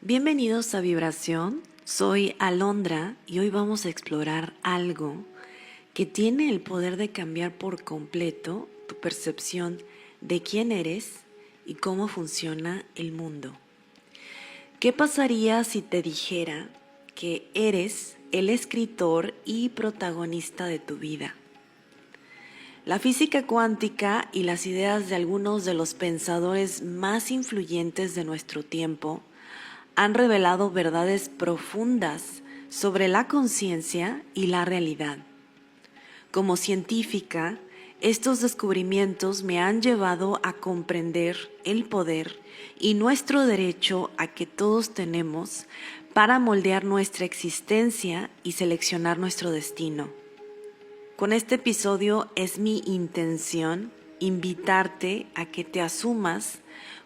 Bienvenidos a Vibración, soy Alondra y hoy vamos a explorar algo que tiene el poder de cambiar por completo tu percepción de quién eres y cómo funciona el mundo. ¿Qué pasaría si te dijera que eres el escritor y protagonista de tu vida? La física cuántica y las ideas de algunos de los pensadores más influyentes de nuestro tiempo han revelado verdades profundas sobre la conciencia y la realidad. Como científica, estos descubrimientos me han llevado a comprender el poder y nuestro derecho a que todos tenemos para moldear nuestra existencia y seleccionar nuestro destino. Con este episodio es mi intención invitarte a que te asumas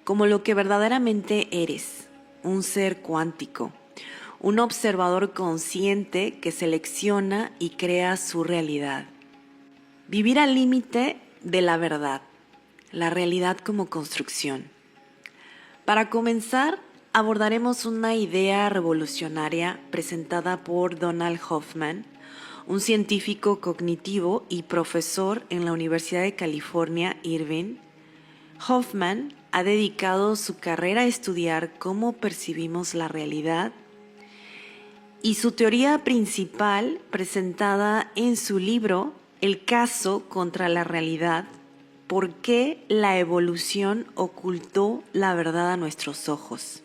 como lo que verdaderamente eres, un ser cuántico, un observador consciente que selecciona y crea su realidad. Vivir al límite de la verdad, la realidad como construcción. Para comenzar, abordaremos una idea revolucionaria presentada por Donald Hoffman, un científico cognitivo y profesor en la Universidad de California, Irvine. Hoffman ha dedicado su carrera a estudiar cómo percibimos la realidad y su teoría principal, presentada en su libro El caso contra la realidad, ¿por qué la evolución ocultó la verdad a nuestros ojos?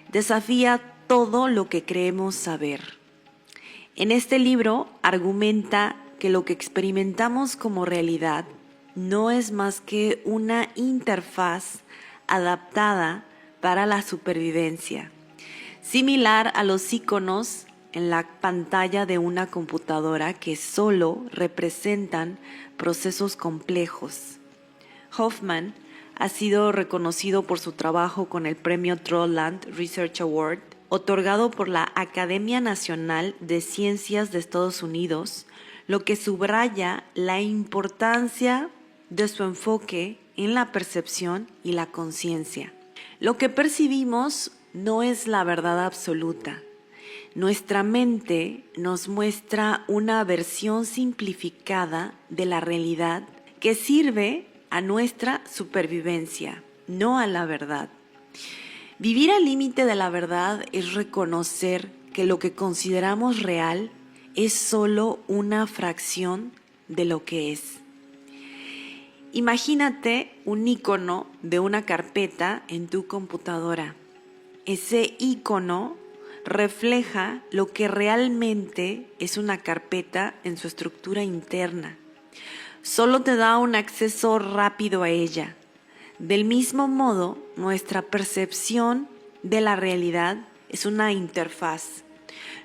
Desafía todo lo que creemos saber. En este libro argumenta que lo que experimentamos como realidad no es más que una interfaz adaptada para la supervivencia, similar a los iconos en la pantalla de una computadora que solo representan procesos complejos. Hoffman ha sido reconocido por su trabajo con el premio Trollland Research Award, otorgado por la Academia Nacional de Ciencias de Estados Unidos, lo que subraya la importancia de su enfoque en la percepción y la conciencia. Lo que percibimos no es la verdad absoluta. Nuestra mente nos muestra una versión simplificada de la realidad que sirve a nuestra supervivencia, no a la verdad. Vivir al límite de la verdad es reconocer que lo que consideramos real es solo una fracción de lo que es. Imagínate un icono de una carpeta en tu computadora. Ese icono refleja lo que realmente es una carpeta en su estructura interna. Solo te da un acceso rápido a ella. Del mismo modo, nuestra percepción de la realidad es una interfaz,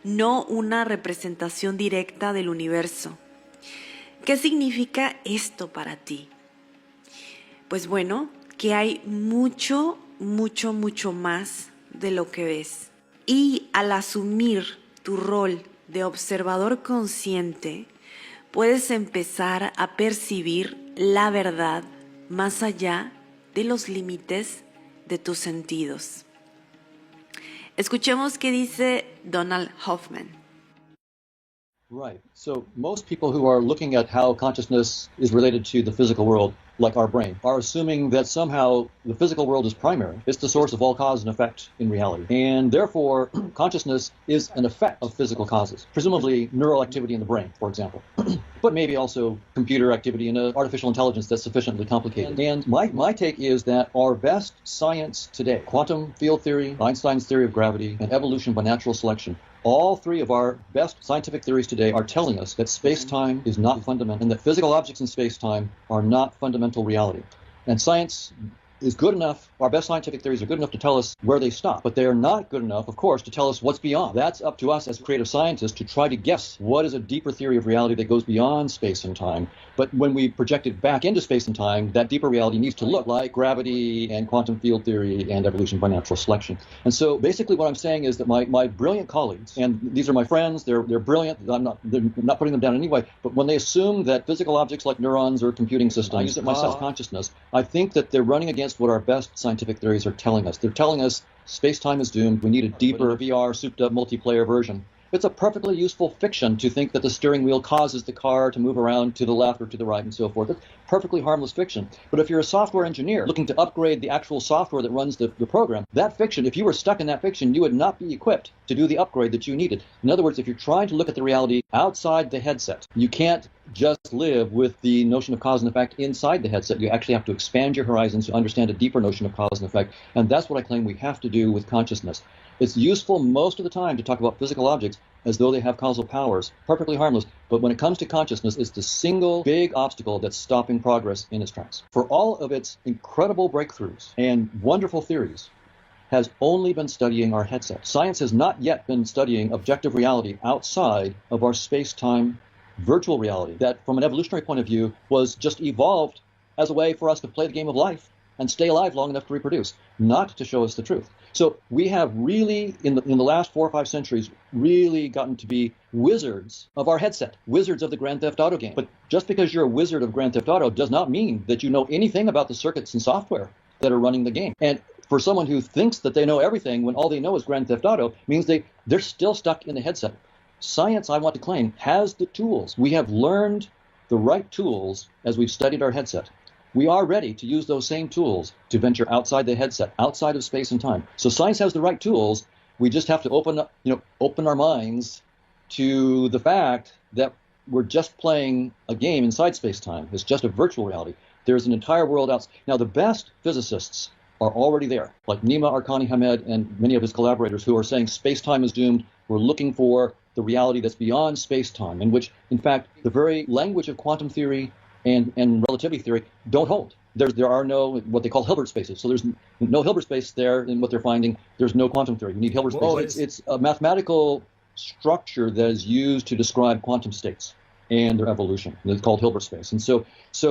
no una representación directa del universo. ¿Qué significa esto para ti? Pues bueno, que hay mucho más de lo que ves. Y al asumir tu rol de observador consciente, puedes empezar a percibir la verdad más allá de los límites de tus sentidos. Escuchemos qué dice Donald Hoffman. Right. So most people who are looking at how consciousness is related to the physical world, like our brain, are assuming that somehow the physical world is primary. It's the source of all cause and effect in reality. And therefore, consciousness is an effect of physical causes, presumably neural activity in the brain, for example. But maybe also computer activity in artificial intelligence that's sufficiently complicated. And my take is that our best science today, quantum field theory, Einstein's theory of gravity, and evolution by natural selection, all three of our best scientific theories today are telling us that space-time is not fundamental and that physical objects in space-time are not fundamental reality. And science is good enough, our best scientific theories are good enough to tell us where they stop, but they are not good enough, of course, to tell us what's beyond. That's up to us as creative scientists to try to guess what is a deeper theory of reality that goes beyond space and time. But when we project it back into space and time, that deeper reality needs to look like gravity and quantum field theory and evolution by natural selection. And so basically what I'm saying is that my brilliant colleagues, and these are my friends, they're brilliant, they're not putting them down in any way, but when they assume that physical objects like neurons or computing systems, I use it myself, consciousness, I think that they're running against against what our best scientific theories are telling us. They're telling us space-time is doomed. We need a deeper VR, souped-up multiplayer version. It's a perfectly useful fiction to think that the steering wheel causes the car to move around to the left or to the right and so forth. It's perfectly harmless fiction. But if you're a software engineer looking to upgrade the actual software that runs the program, that fiction, if you were stuck in that fiction, you would not be equipped to do the upgrade that you needed. In other words, if you're trying to look at the reality outside the headset, you can't just live with the notion of cause and effect inside the headset. You actually have to expand your horizons to understand a deeper notion of cause and effect. And that's what I claim we have to do with consciousness. It's useful most of the time to talk about physical objects as though they have causal powers, perfectly harmless. But when it comes to consciousness, it's the single big obstacle that's stopping progress in its tracks. For all of its incredible breakthroughs and wonderful theories, has only been studying our headset. Science has not yet been studying objective reality outside of our space-time virtual reality that, from an evolutionary point of view, was just evolved as a way for us to play the game of life and stay alive long enough to reproduce, not to show us the truth. So we have really, in the last 4 or 5 centuries, really gotten to be wizards of our headset, wizards of the Grand Theft Auto game. But just because you're a wizard of Grand Theft Auto does not mean that you know anything about the circuits and software that are running the game. And for someone who thinks that they know everything when all they know is Grand Theft Auto means they're still stuck in the headset. Science, I want to claim, has the tools. We have learned the right tools as we've studied our headset. We are ready to use those same tools to venture outside the headset, outside of space and time. So science has the right tools. We just have to open our minds to the fact that we're just playing a game inside space-time. It's just a virtual reality. There's an entire world outside. Now, the best physicists are already there, like Nima Arkani-Hamed and many of his collaborators who are saying space-time is doomed. We're looking for the reality that's beyond space-time, in which, in fact, the very language of quantum theory and relativity theory don't hold. There are no what they call Hilbert spaces. So there's no Hilbert space there in what they're finding. There's no quantum theory. You need Hilbert spaces. It's a mathematical structure that is used to describe quantum states and their evolution. It's called Hilbert space. And so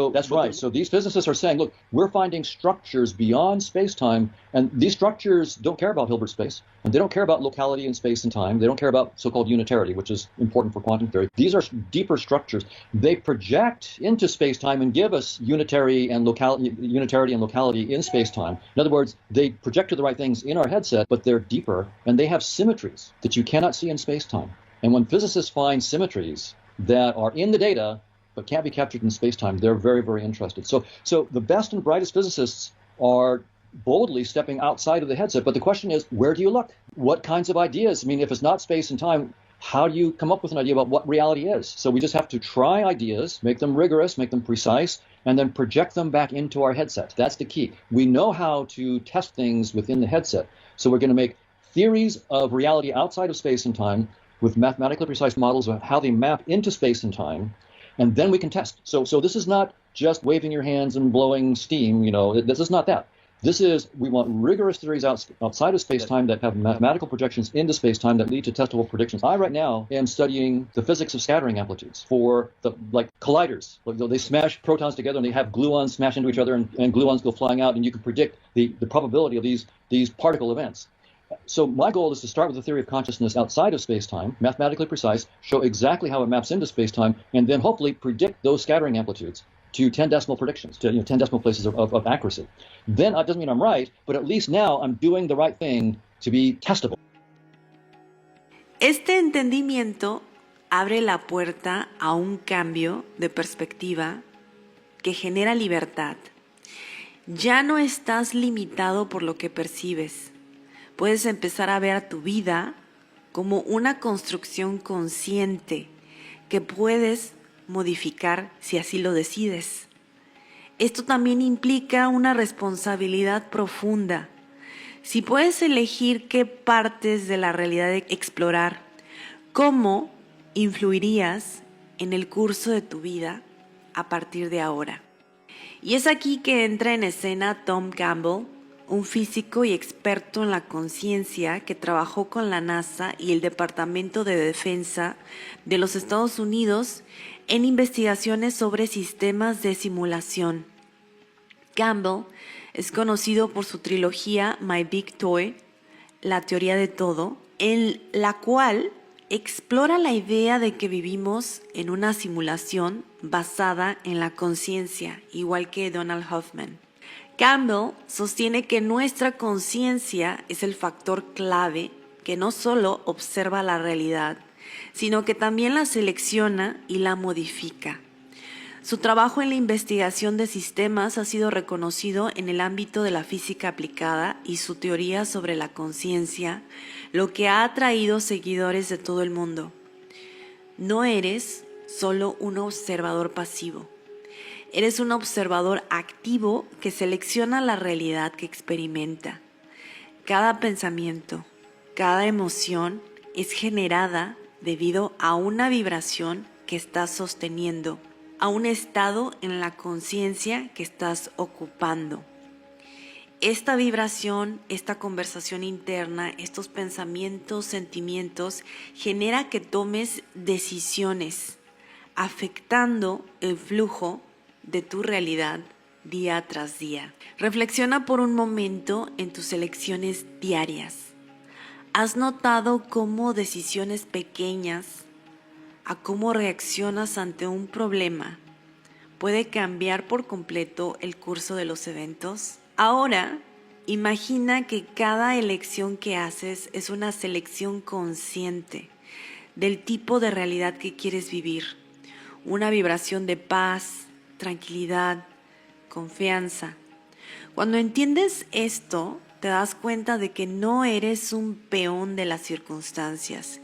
that's right. So these physicists are saying, look, we're finding structures beyond space-time, and these structures don't care about Hilbert space, and they don't care about locality in space and time. They don't care about so-called unitarity, which is important for quantum theory. These are deeper structures. They project into space-time and give us unitarity and locality in space-time. In other words, they project to the right things in our headset, but they're deeper, and they have symmetries that you cannot see in space-time. And when physicists find symmetries that are in the data but can't be captured in space-time, they're very, very interested. So the best and brightest physicists are boldly stepping outside of the headset. But the question is, where do you look? What kinds of ideas? I mean, if it's not space and time, how do you come up with an idea about what reality is? So we just have to try ideas, make them rigorous, make them precise, and then project them back into our headset. That's the key. We know how to test things within the headset. So we're going to make theories of reality outside of space and time with mathematically precise models of how they map into space and time, and then we can test. So this is not just waving your hands and blowing steam, this is not that. This is, we want rigorous theories outside of space-time that have mathematical projections into space-time that lead to testable predictions. I right now am studying the physics of scattering amplitudes for colliders. They smash protons together and they have gluons smash into each other and gluons go flying out, and you can predict the probability of these particle events. So my goal is to start with the theory of consciousness outside of space-time, mathematically precise, show exactly how it maps into space-time, and then hopefully predict those scattering amplitudes to 10 decimal predictions, to 10 decimal places of accuracy. Then it doesn't mean I'm right, but at least now I'm doing the right thing to be testable. Este entendimiento abre la puerta a un cambio de perspectiva que genera libertad. Ya no estás limitado por lo que percibes. Puedes empezar a ver tu vida como una construcción consciente que puedes modificar si así lo decides. Esto también implica una responsabilidad profunda. Si puedes elegir qué partes de la realidad explorar, ¿cómo influirías en el curso de tu vida a partir de ahora? Y es aquí que entra en escena Tom Campbell, un físico y experto en la conciencia que trabajó con la NASA y el Departamento de Defensa de los Estados Unidos en investigaciones sobre sistemas de simulación. Campbell es conocido por su trilogía My Big Toy, La teoría de todo, en la cual explora la idea de que vivimos en una simulación basada en la conciencia, igual que Donald Hoffman. Campbell sostiene que nuestra conciencia es el factor clave que no solo observa la realidad, sino que también la selecciona y la modifica. Su trabajo en la investigación de sistemas ha sido reconocido en el ámbito de la física aplicada y su teoría sobre la conciencia, lo que ha atraído seguidores de todo el mundo. No eres solo un observador pasivo. Eres un observador activo que selecciona la realidad que experimenta. Cada pensamiento, cada emoción es generada debido a una vibración que estás sosteniendo, a un estado en la conciencia que estás ocupando. Esta vibración, esta conversación interna, estos pensamientos, sentimientos, genera que tomes decisiones, afectando el flujo de tu realidad día tras día. Reflexiona por un momento en tus elecciones diarias. ¿Has notado cómo decisiones pequeñas a cómo reaccionas ante un problema puede cambiar por completo el curso de los eventos? Ahora, imagina que cada elección que haces es una selección consciente del tipo de realidad que quieres vivir. Una vibración de paz, tranquilidad, confianza. Cuando entiendes esto, te das cuenta de que no eres un peón de las circunstancias.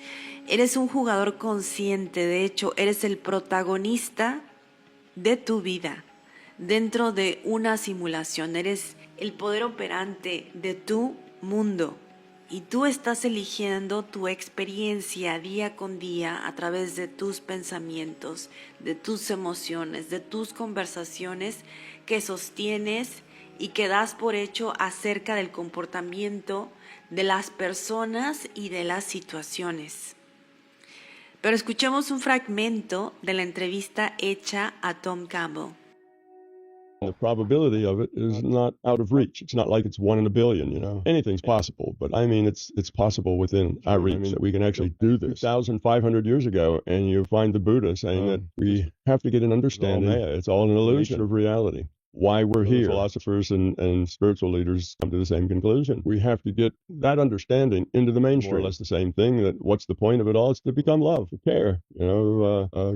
Eres un jugador consciente, de hecho, eres el protagonista de tu vida dentro de una simulación. Eres el poder operante de tu mundo y tú estás eligiendo tu experiencia día con día a través de tus pensamientos, de tus emociones, de tus conversaciones que sostienes y que das por hecho acerca del comportamiento de las personas y de las situaciones. Pero escuchemos un fragmento de la entrevista hecha a Tom Campbell. The probability of it is not out of reach. It's not like it's 1 in a billion, Anything's possible, but I mean, it's possible within our reach that we can actually do this. 2,500 years ago, and you find the Buddha saying that we have to get an understanding. It's all an illusion of reality. Why we're here. Philosophers and spiritual leaders come to the same conclusion. We have to get that understanding into the mainstream. More or less the same thing. That what's the point of it all? It's to become love, to care,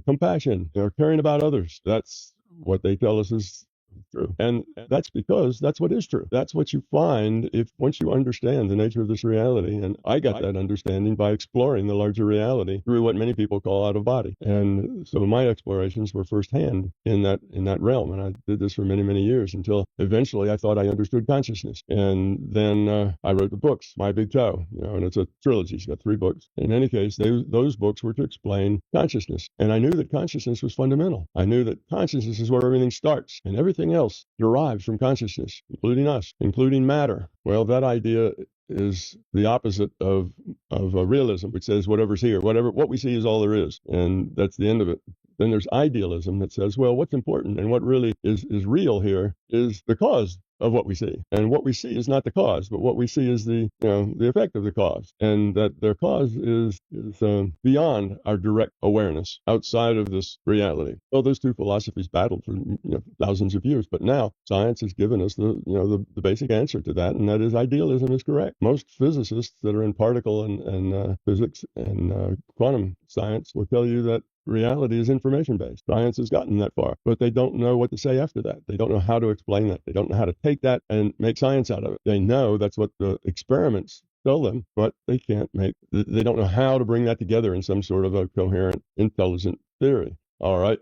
compassion, caring about others. That's what they tell us is true. And that's because that's what is true. That's what you find if once you understand the nature of this reality. And I got that understanding by exploring the larger reality through what many people call out of body. And so my explorations were firsthand in that realm. And I did this for many, many years until eventually I thought I understood consciousness. And then I wrote the books, My Big Toe, and it's a trilogy. It's got 3 books. In any case, those books were to explain consciousness. And I knew that consciousness was fundamental. I knew that consciousness is where everything starts. And everything else derives from consciousness, including us, including matter. Well, that idea is the opposite of realism, which says whatever's here, what we see is all there is, and that's the end of it. Then there's idealism that says, well, what's important and what really is real here is the cause of what we see. And what we see is not the cause, but what we see is the effect of the cause. And that their cause is beyond our direct awareness, outside of this reality. Well, those two philosophies battled for thousands of years, but now science has given us the basic answer to that, and that is idealism is correct. Most physicists that are in particle and physics and quantum science will tell you that reality is information-based. Science has gotten that far, but they don't know what to say after that. They don't know how to explain that. They don't know how to take that and make science out of it. They know that's what the experiments tell them, but they don't know how to bring that together in some sort of a coherent, intelligent theory. All right.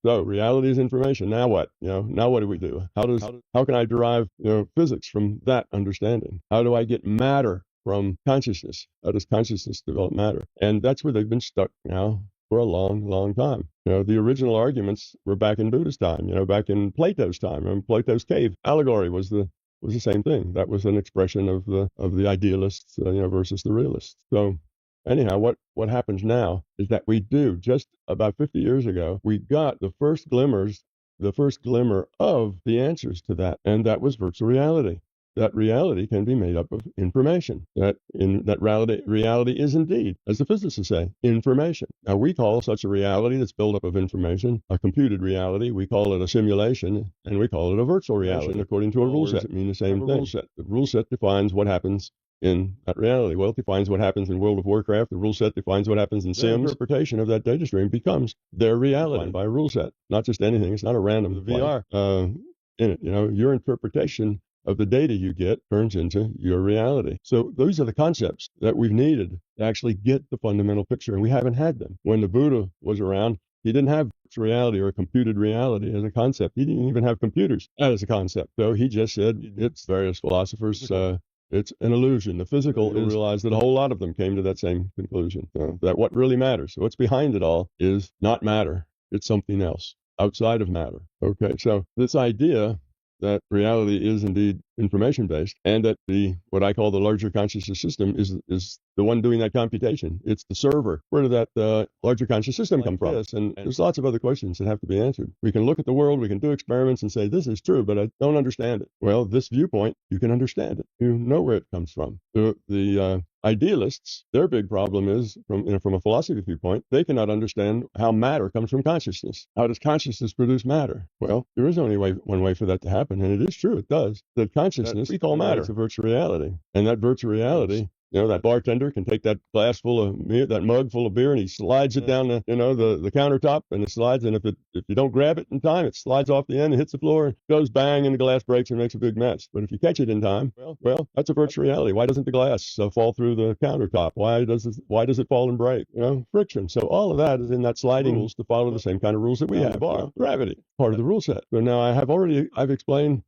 So reality is information. Now what? Now what do we do? How can I derive, physics from that understanding? How do I get matter from consciousness? How does consciousness develop matter? And that's where they've been stuck now for a long, long time. The original arguments were back in Buddha's time, back in Plato's time. And Plato's cave allegory was the same thing. That was an expression of the idealists, versus the realists. So anyhow, what happens now is that we do, just about 50 years ago, we got the first glimmer of the answers to that, and that was virtual reality. that reality can be made up of information. That reality is indeed, as the physicists say, information. Now, we call such a reality that's built up of information a computed reality. We call it a simulation, and we call it a virtual reality according to a rule set. It means the same thing. The rule set defines what happens in that reality. Well, it defines what happens in World of Warcraft. The rule set defines what happens in Sims. The interpretation of that data stream becomes their reality by a rule set, not just anything. It's not a random VR in it. Your interpretation of the data you get turns into your reality. So those are the concepts that we've needed to actually get the fundamental picture, and we haven't had them. When the Buddha was around, he didn't have reality or a computed reality as a concept. He didn't even have computers as a concept. So he just said, it's various philosophers, it's an illusion. The physical is realized that a whole lot of them came to that same conclusion, that what really matters, what's behind it all, is not matter. It's something else outside of matter. Okay, so this idea that reality is indeed information-based, and that what I call the larger consciousness system is the one doing that computation. It's the server. Where did that larger conscious system come from? And there's lots of other questions that have to be answered. We can look at the world, we can do experiments and say, this is true, but I don't understand it. Well, this viewpoint, you can understand it. You know where it comes from. The idealists, their big problem is, from a philosophy viewpoint, they cannot understand how matter comes from consciousness. How does consciousness produce matter? Well, there is only one way for that to happen, and it is true, it does. That consciousness, we call matter, is a virtual reality. And that virtual reality, that bartender can take that that mug full of beer, and he slides it down the countertop, and it slides. And if you don't grab it in time, it slides off the end and hits the floor, goes bang, and the glass breaks and makes a big mess. But if you catch it in time, well, that's a virtual reality. Why doesn't the glass fall through the countertop? Why does it fall and break? Friction. So all of that is in that sliding rules to follow the same kind of rules that we have. Gravity, part of the rule set. So now I've explained.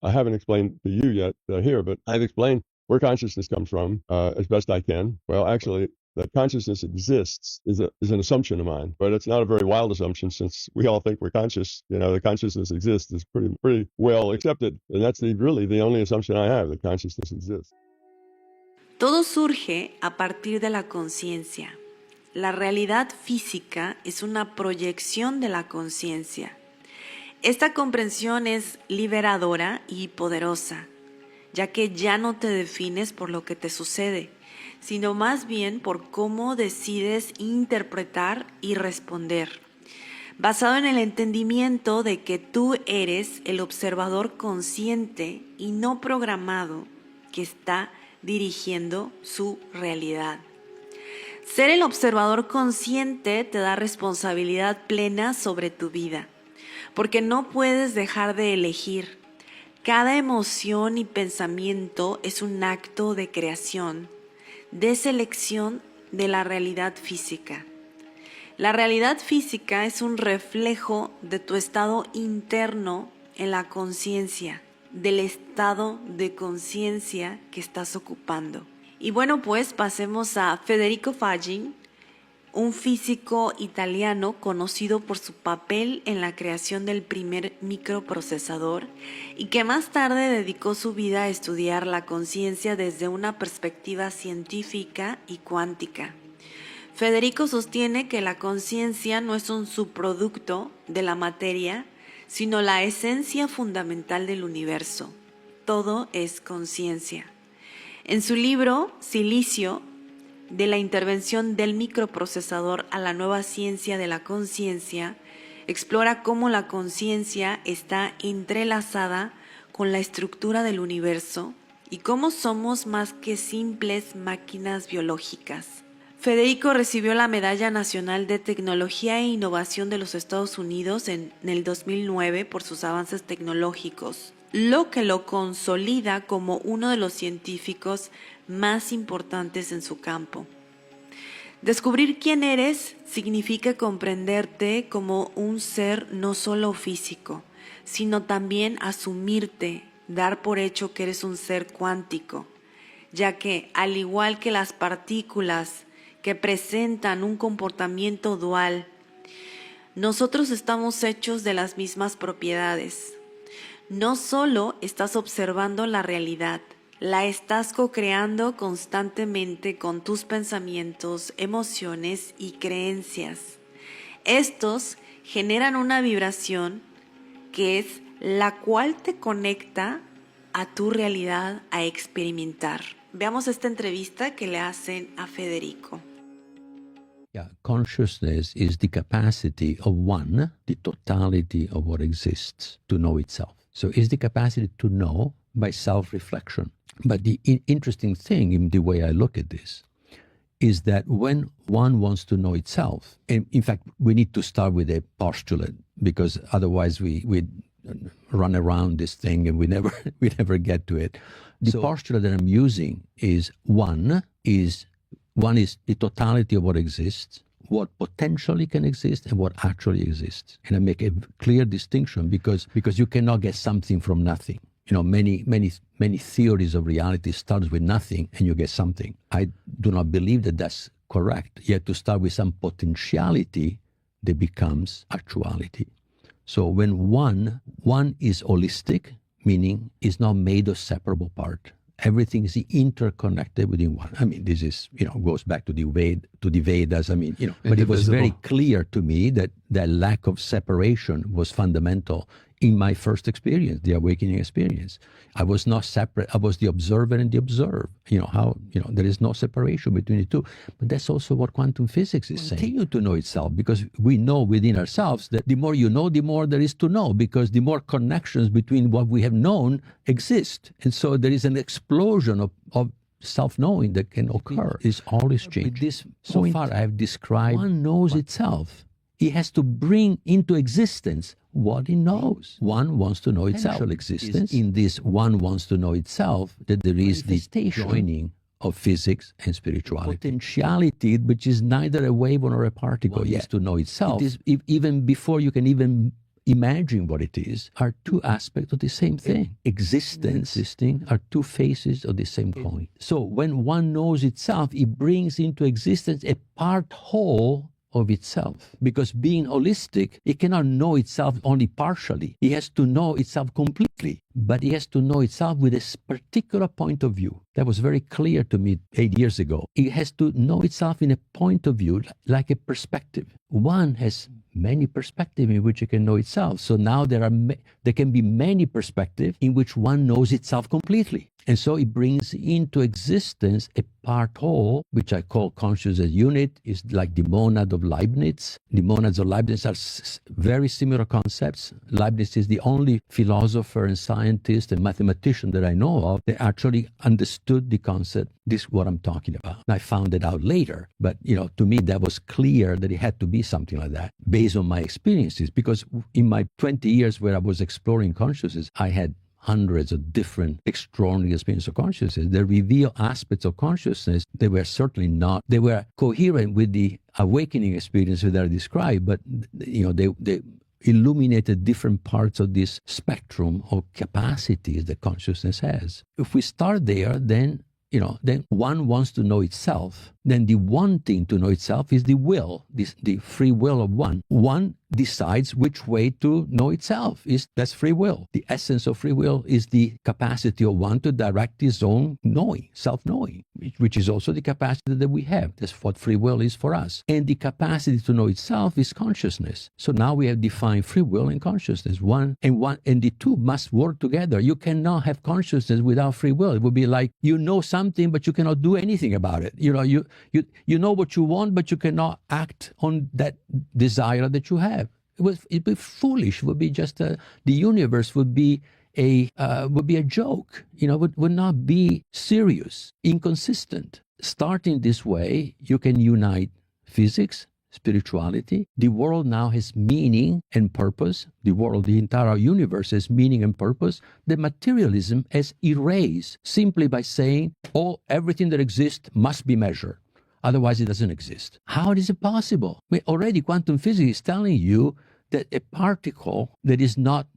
I haven't explained to you yet here, but I've explained where consciousness comes from as best I can. Well, actually, that consciousness exists is an assumption of mine, but it's not a very wild assumption since we all think we're conscious. The consciousness exists is pretty well accepted, and that's really the only assumption I have, that consciousness exists. Todo surge a partir de la conciencia. La realidad física es una proyección de la conciencia. Esta comprensión es liberadora y poderosa, ya que ya no te defines por lo que te sucede, sino más bien por cómo decides interpretar y responder, basado en el entendimiento de que tú eres el observador consciente y no programado que está dirigiendo su realidad. Ser el observador consciente te da responsabilidad plena sobre tu vida, porque no puedes dejar de elegir. Cada emoción y pensamiento es un acto de creación, de selección de la realidad física. La realidad física es un reflejo de tu estado interno en la conciencia, del estado de conciencia que estás ocupando. Y bueno, pues pasemos a Federico Fagin, un físico italiano conocido por su papel en la creación del primer microprocesador y que más tarde dedicó su vida a estudiar la conciencia desde una perspectiva científica y cuántica. Federico sostiene que la conciencia no es un subproducto de la materia, sino la esencia fundamental del universo. Todo es conciencia. En su libro, Silicio, de la intervención del microprocesador a la nueva ciencia de la conciencia, explora cómo la conciencia está entrelazada con la estructura del universo y cómo somos más que simples máquinas biológicas. Federico recibió la Medalla Nacional de Tecnología e Innovación de los Estados Unidos en el 2009 por sus avances tecnológicos, lo que lo consolida como uno de los científicos más importantes en su campo. Descubrir quién eres significa comprenderte como un ser no solo físico, sino también asumirte, dar por hecho que eres un ser cuántico, ya que, al igual que las partículas que presentan un comportamiento dual, nosotros estamos hechos de las mismas propiedades. No solo estás observando la realidad, la estás co-creando constantemente con tus pensamientos, emociones y creencias. Estos generan una vibración que es la cual te conecta a tu realidad a experimentar. Veamos esta entrevista que le hacen a Federico. Yeah, consciousness is the capacity of one, the totality of what exists, to know itself. So it's the capacity to know by self-reflection. But the interesting thing in the way I look at this is that when one wants to know itself, and in fact, we need to start with a postulate, because otherwise we run around this thing and we never get to it. The postulate that I'm using is one is the totality of what exists, what potentially can exist, and what actually exists. And I make a clear distinction because you cannot get something from nothing. You know, many theories of reality starts with nothing and you get something. I do not believe that that's correct. You have to start with some potentiality that becomes actuality. So when one is holistic, meaning is not made of separable part. Everything is interconnected within one. I mean, this is, goes back to the Vedas. I mean, but it was very clear to me that lack of separation was fundamental in my first experience, the awakening experience. I was not separate. I was the observer and the observed. There is no separation between the two. But that's also what quantum physics is saying. Continue to know itself, because we know within ourselves that the more you know, the more there is to know, because the more connections between what we have known exist. And so there is an explosion of self-knowing that can occur. It's always changing. This, so far I have described, one knows itself. He has to bring into existence what he knows. One wants to know itself. Actual existence. In this one wants to know itself, that there is this joining of physics and spirituality. Potentiality, which is neither a wave nor a particle, yet to know itself. It is, even before you can even imagine what it is, are two aspects of the same thing. Existing are two faces of the same coin. So when one knows itself, it brings into existence a part whole of itself. Because being holistic, it cannot know itself only partially. It has to know itself completely, but it has to know itself with a particular point of view. That was very clear to me 8 years ago. It has to know itself in a point of view, like a perspective. One has many perspectives in which it can know itself. So now there can be many perspectives in which one knows itself completely. And so it brings into existence a part whole, which I call consciousness unit, is like the monad of Leibniz. The monads of Leibniz are very similar concepts. Leibniz is the only philosopher and scientist and mathematician that I know of that actually understood the concept. This is what I'm talking about. I found it out later, but to me that was clear that it had to be something like that based on my experiences, because in my 20 years where I was exploring consciousness, I had hundreds of different extraordinary experiences of consciousness. They reveal aspects of consciousness that were certainly not, they were coherent with the awakening experiences that I described, but they illuminated different parts of this spectrum of capacities that consciousness has. If we start there, then one wants to know itself. Then the wanting to know itself is the will, the free will of one. One decides which way to know itself. That's free will. The essence of free will is the capacity of one to direct his own knowing, self-knowing, which is also the capacity that we have. That's what free will is for us. And the capacity to know itself is consciousness. So now we have defined free will and consciousness. One and the two must work together. You cannot have consciousness without free will. It would be like you know something, but you cannot do anything about it. You know what you want, but you cannot act on that desire that you have. It'd be foolish. It would be just the universe would be a joke. Would not be serious, inconsistent. Starting this way, you can unite physics, spirituality. The world now has meaning and purpose. The entire universe has meaning and purpose. The materialism has erased simply by saying, everything that exists must be measured. Otherwise, it doesn't exist. How is it possible? Already quantum physics is telling you that a particle that is not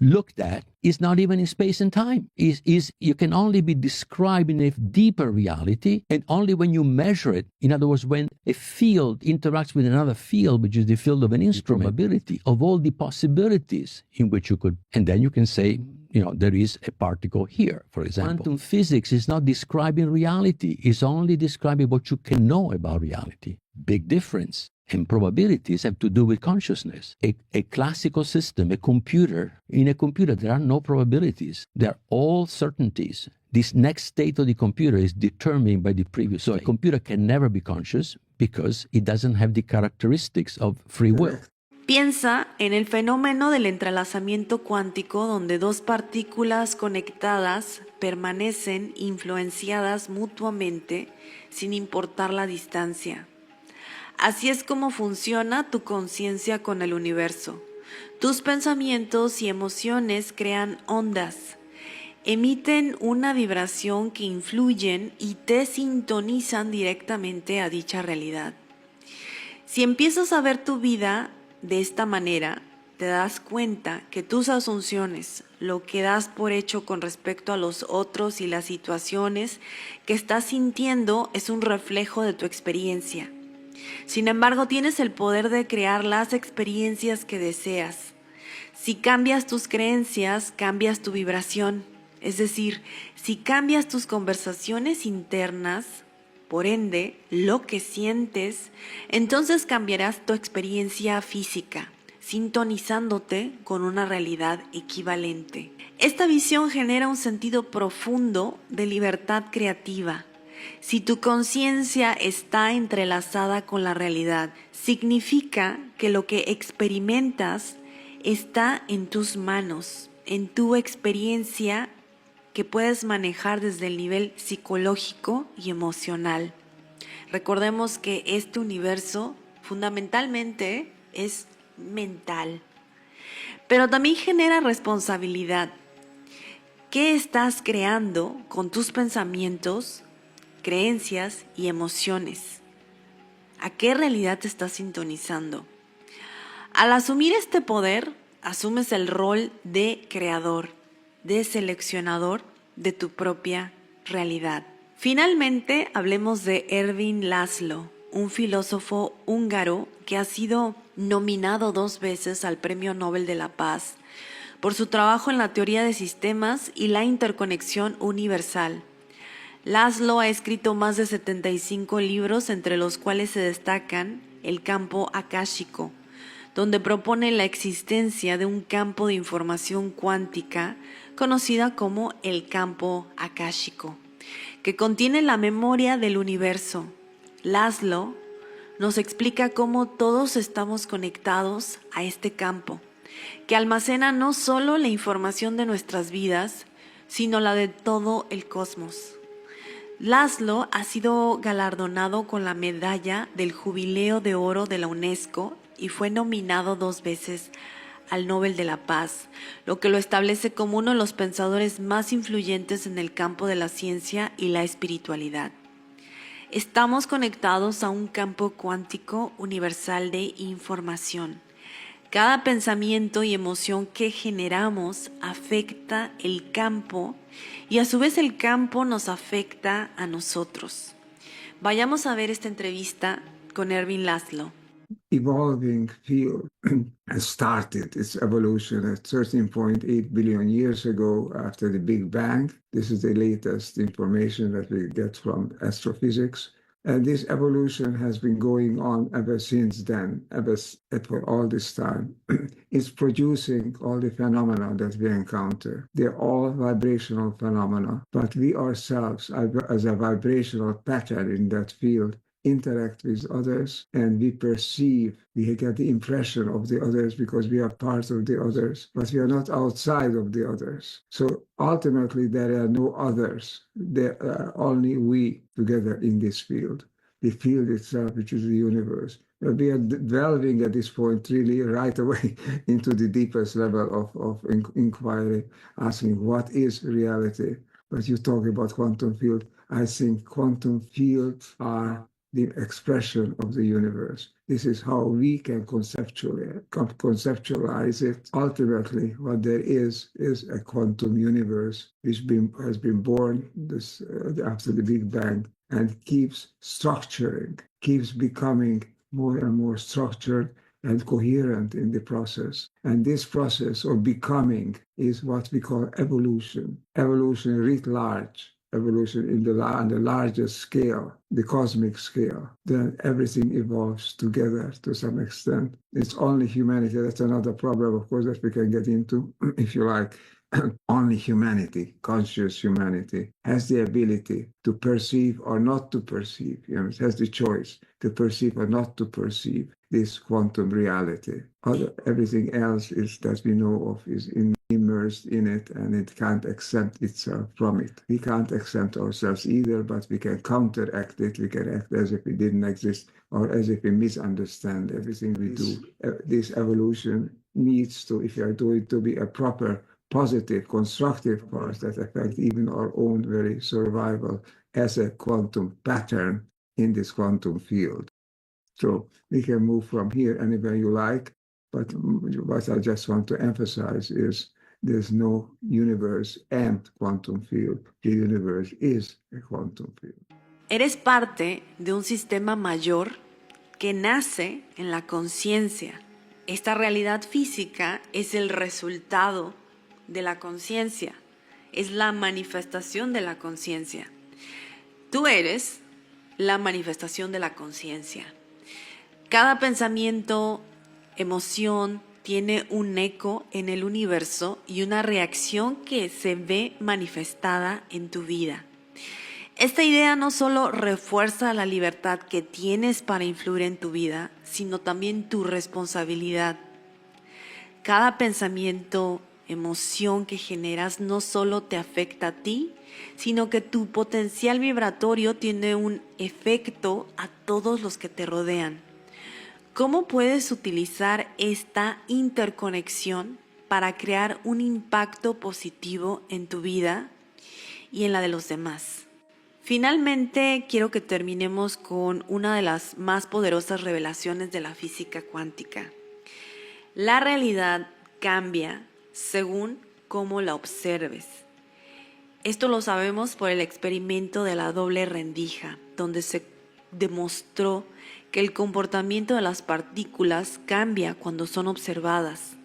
looked at is not even in space and time. You can only be described in a deeper reality, and only when you measure it. In other words, when a field interacts with another field, which is the field of an instrument, probability of all the possibilities in which you could, and then you can say, there is a particle here, for example. Quantum physics is not describing reality. It's only describing what you can know about reality. Big difference. And probabilities have to do with consciousness. A classical system, a computer, in a computer, there are no probabilities. There are all certainties. This next state of the computer is determined by the previous state. So a computer can never be conscious because it doesn't have the characteristics of free will. Piensa en el fenómeno del entrelazamiento cuántico, donde dos partículas conectadas permanecen influenciadas mutuamente sin importar la distancia. Así es como funciona tu conciencia con el universo. Tus pensamientos y emociones crean ondas. Emiten una vibración que influyen y te sintonizan directamente a dicha realidad. Si empiezas a ver tu vida de esta manera, te das cuenta que tus asunciones, lo que das por hecho con respecto a los otros y las situaciones que estás sintiendo es un reflejo de tu experiencia. Sin embargo, tienes el poder de crear las experiencias que deseas. Si cambias tus creencias, cambias tu vibración. Es decir, si cambias tus conversaciones internas, por ende, lo que sientes, entonces cambiarás tu experiencia física, sintonizándote con una realidad equivalente. Esta visión genera un sentido profundo de libertad creativa. Si tu conciencia está entrelazada con la realidad, significa que lo que experimentas está en tus manos, en tu experiencia que puedes manejar desde el nivel psicológico y emocional. Recordemos que este universo fundamentalmente es mental, pero también genera responsabilidad. ¿Qué estás creando con tus pensamientos, creencias y emociones? ¿A qué realidad te estás sintonizando? Al asumir este poder, asumes el rol de creador, de seleccionador de tu propia realidad. Finalmente, hablemos de Ervin Laszlo, un filósofo húngaro que ha sido nominado 2 veces al Premio Nobel de la Paz por su trabajo en la teoría de sistemas y la interconexión universal. Laszlo ha escrito más de 75 libros, entre los cuales se destacan El campo akáshico, donde propone la existencia de un campo de información cuántica conocida como el campo akáshico, que contiene la memoria del universo. Laszlo nos explica cómo todos estamos conectados a este campo, que almacena no solo la información de nuestras vidas, sino la de todo el cosmos. Laszlo ha sido galardonado con la medalla del Jubileo de Oro de la UNESCO y fue nominado 2 veces al Nobel de la Paz, lo que lo establece como uno de los pensadores más influyentes en el campo de la ciencia y la espiritualidad. Estamos conectados a un campo cuántico universal de información. Cada pensamiento y emoción que generamos afecta el campo y a su vez el campo nos afecta a nosotros. Vayamos a ver esta entrevista con Ervin Laszlo. Evolving field has started its evolution at 13.8 billion years ago after the Big Bang. This is the latest information that we get from astrophysics. And this evolution has been going on ever since then, for all this time. It's producing all the phenomena that we encounter. They're all vibrational phenomena, but we ourselves, as a vibrational pattern in that field, interact with others, and we get the impression of the others because we are part of the others, but we are not outside of the others. So ultimately, there are no others. There are only we together in this field, the field itself, which is the universe. We are delving at this point really right away into the deepest level of inquiry, asking what is reality. But you talk about quantum field. I think quantum fields are the expression of the universe. This is how we can conceptualize it. Ultimately, what there is a quantum universe which has been born after the Big Bang and keeps structuring, keeps becoming more and more structured and coherent in the process. And this process of becoming is what we call evolution. Evolution writ large. Evolution on the largest scale, the cosmic scale, then everything evolves together to some extent. It's only humanity. That's another problem, of course, that we can get into, if you like. Only humanity, conscious humanity, has the ability to perceive or not to perceive. It has the choice to perceive or not to perceive this quantum reality. Everything else is that we know of is immersed in it, and it can't exempt itself from it. We can't exempt ourselves either, but we can counteract it. We can act as if it didn't exist or as if we misunderstand everything we do. This evolution needs to, if you are doing to be a proper positive, constructive force that affect even our own very survival as a quantum pattern in this quantum field. So we can move from here anywhere you like, but what I just want to emphasize is there's no universe and quantum field. The universe is a quantum field. Eres parte de un sistema mayor que nace en la conciencia. Esta realidad física es el resultado de la conciencia, es la manifestación de la conciencia. Tú eres la manifestación de la conciencia. Cada pensamiento, emoción, tiene un eco en el universo y una reacción que se ve manifestada en tu vida. Esta idea no solo refuerza la libertad que tienes para influir en tu vida, sino también tu responsabilidad. Cada pensamiento, emoción que generas no solo te afecta a ti, sino que tu potencial vibratorio tiene un efecto a todos los que te rodean. ¿Cómo puedes utilizar esta interconexión para crear un impacto positivo en tu vida y en la de los demás? Finalmente, quiero que terminemos con una de las más poderosas revelaciones de la física cuántica. La realidad cambia según cómo la observes. Esto lo sabemos por el experimento de la doble rendija, donde se demostró que el comportamiento de las partículas cambia cuando son observadas.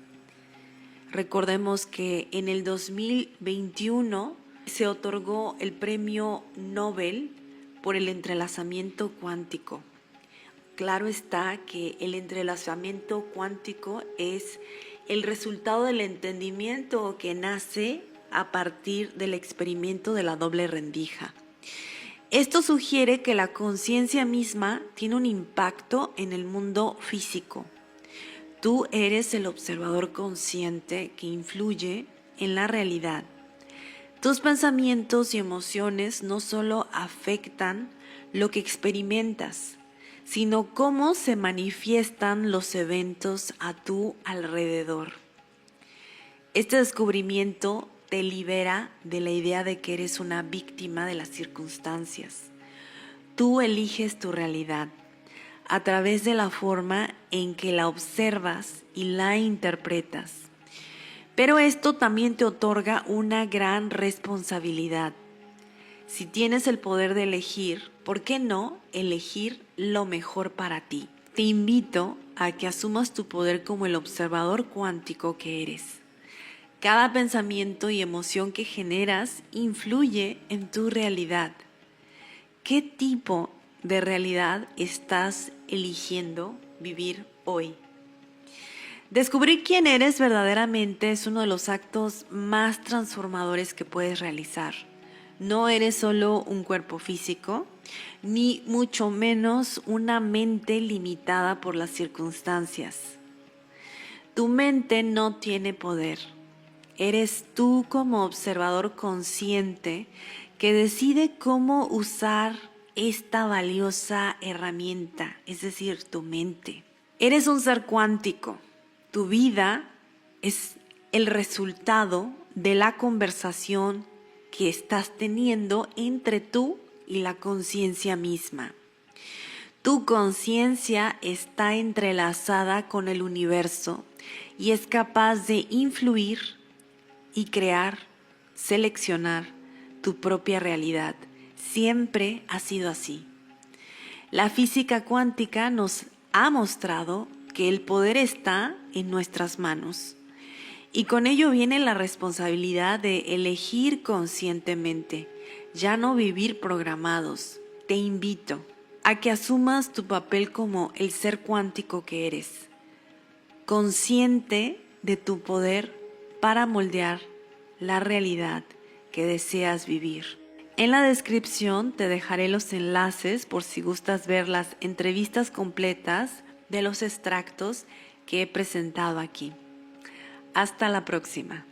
Recordemos que en el 2021 se otorgó el premio Nobel por el entrelazamiento cuántico. Claro está que el entrelazamiento cuántico es el resultado del entendimiento que nace a partir del experimento de la doble rendija. Esto sugiere que la conciencia misma tiene un impacto en el mundo físico. Tú eres el observador consciente que influye en la realidad. Tus pensamientos y emociones no solo afectan lo que experimentas, sino cómo se manifiestan los eventos a tu alrededor. Este descubrimiento te libera de la idea de que eres una víctima de las circunstancias. Tú eliges tu realidad a través de la forma en que la observas y la interpretas. Pero esto también te otorga una gran responsabilidad. Si tienes el poder de elegir, ¿por qué no elegir lo mejor para ti? Te invito a que asumas tu poder como el observador cuántico que eres. Cada pensamiento y emoción que generas influye en tu realidad. ¿Qué tipo de realidad estás eligiendo vivir hoy? Descubrir quién eres verdaderamente es uno de los actos más transformadores que puedes realizar. No eres solo un cuerpo físico, ni mucho menos una mente limitada por las circunstancias. Tu mente no tiene poder. Eres tú como observador consciente que decide cómo usar esta valiosa herramienta, es decir, tu mente. Eres un ser cuántico. Tu vida es el resultado de la conversación que estás teniendo entre tú y la conciencia misma. Tu conciencia está entrelazada con el universo y es capaz de influir y crear, seleccionar tu propia realidad. Siempre ha sido así. La física cuántica nos ha mostrado que el poder está en nuestras manos. Y con ello viene la responsabilidad de elegir conscientemente, ya no vivir programados. Te invito a que asumas tu papel como el ser cuántico que eres, consciente de tu poder para moldear la realidad que deseas vivir. En la descripción te dejaré los enlaces por si gustas ver las entrevistas completas de los extractos que he presentado aquí. Hasta la próxima.